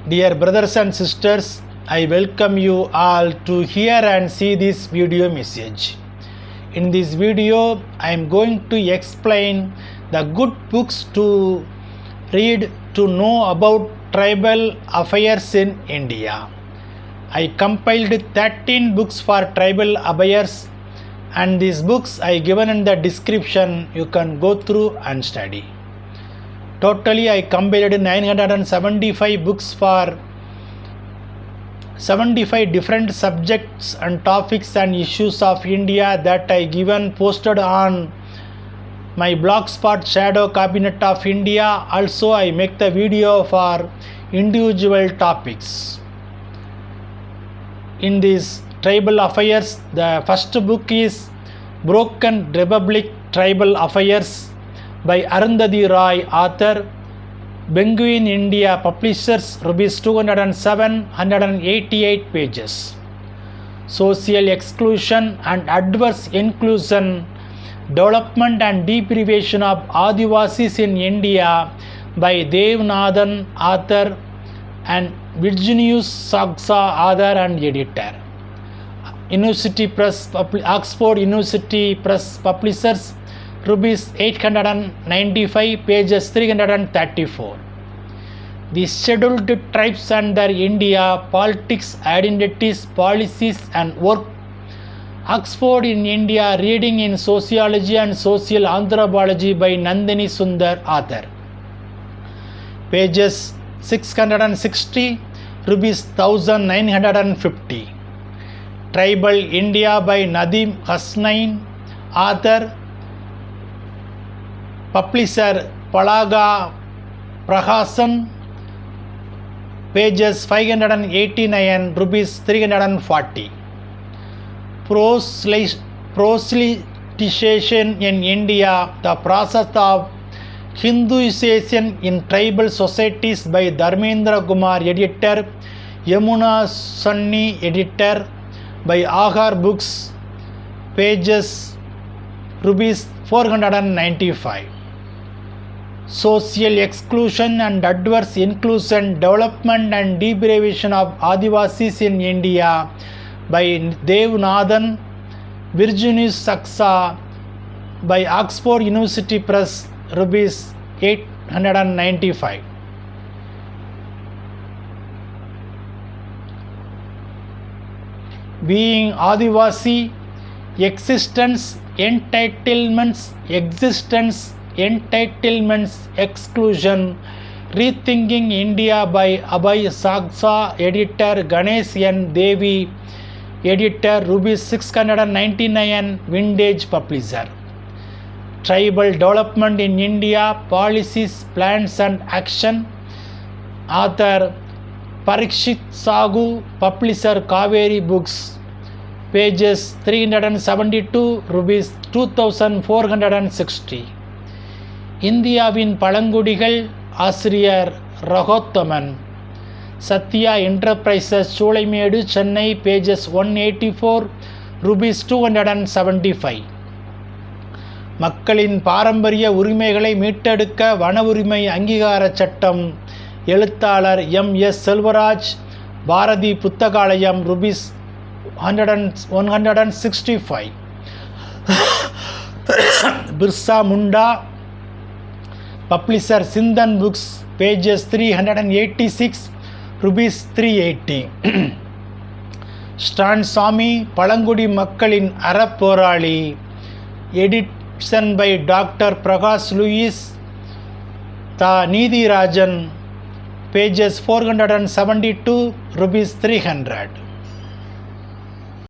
Dear brothers and sisters, I welcome you all to hear and see this video message. In this video, I am going to explain the good books to read to know about tribal affairs in India. I compiled 13 books for tribal affairs, and these books I given in the description. You can go through and study. Totally I compiled 975 books for 75 different subjects and topics and issues of India that I given posted on my blogspot Shadow Cabinet of India. Also I make the video for individual topics. In this tribal affairs, the first book is Broken Republic Tribal Affairs by Arundhati Roy, author, Penguin India, publishers, rupees 207, 188 pages. Social Exclusion and Adverse Inclusion, Development and Deprivation of Adivasis in India by Devanathan, author, and Virginius Saxa, author and editor. University Press, Oxford University Press, publishers, rupees 895, pages 334. The Scheduled Tribes under India, Politics, Identities, Policies and Work. Oxford in India, Reading in Sociology and Social Anthropology by Nandini Sundar, author. Pages 660, rupees 1950. Tribal India by Nadeem Hussain, author, publisher Palaga Prakasan, pages 589, rupees 340. Proselytization in India, the process of Hinduization in tribal societies by Dharmendra Kumar, editor, Yamuna Sunny, editor, by Agar Books, pages rupees 495. Social Exclusion and Adverse Inclusion, Development and Deprivation of Adivasis in India by Devanathan, Virginius Saxa, by Oxford University Press, rupees 895. Being Adivasi, Existence, Entitlements, Exclusion, Rethinking India by Abhay Saxa, editor, Ganesh N. Devi, editor, rupees 699, Vintage, publisher. Tribal Development in India, Policies, Plans and Action, author, Parikshit Sagu, publisher, Kaveri Books, pages 372, rupees 2460. இந்தியாவின் பழங்குடிகள், ஆசிரியர் Ragothaman, Sathya enterprises, Choolaimedu, Chennai, pages 184, rupees 275. மக்களின் பாரம்பரிய உரிமைகளை மீட்டெடுக்க வன உரிமை அங்கீகார சட்டம், எழுத்தாளர் MS. Selvaraj, Bharathi Puthakalayam, rupees 165. Birsa Munda, publisher Sindhan Books, pages 386, rupees 380. ஸ்டான் சாமி, பழங்குடி மக்களின் அறப்போராளி, edition by Dr. Prakash Lewis, The Nidhi Rajan, pages 472, rupees 300.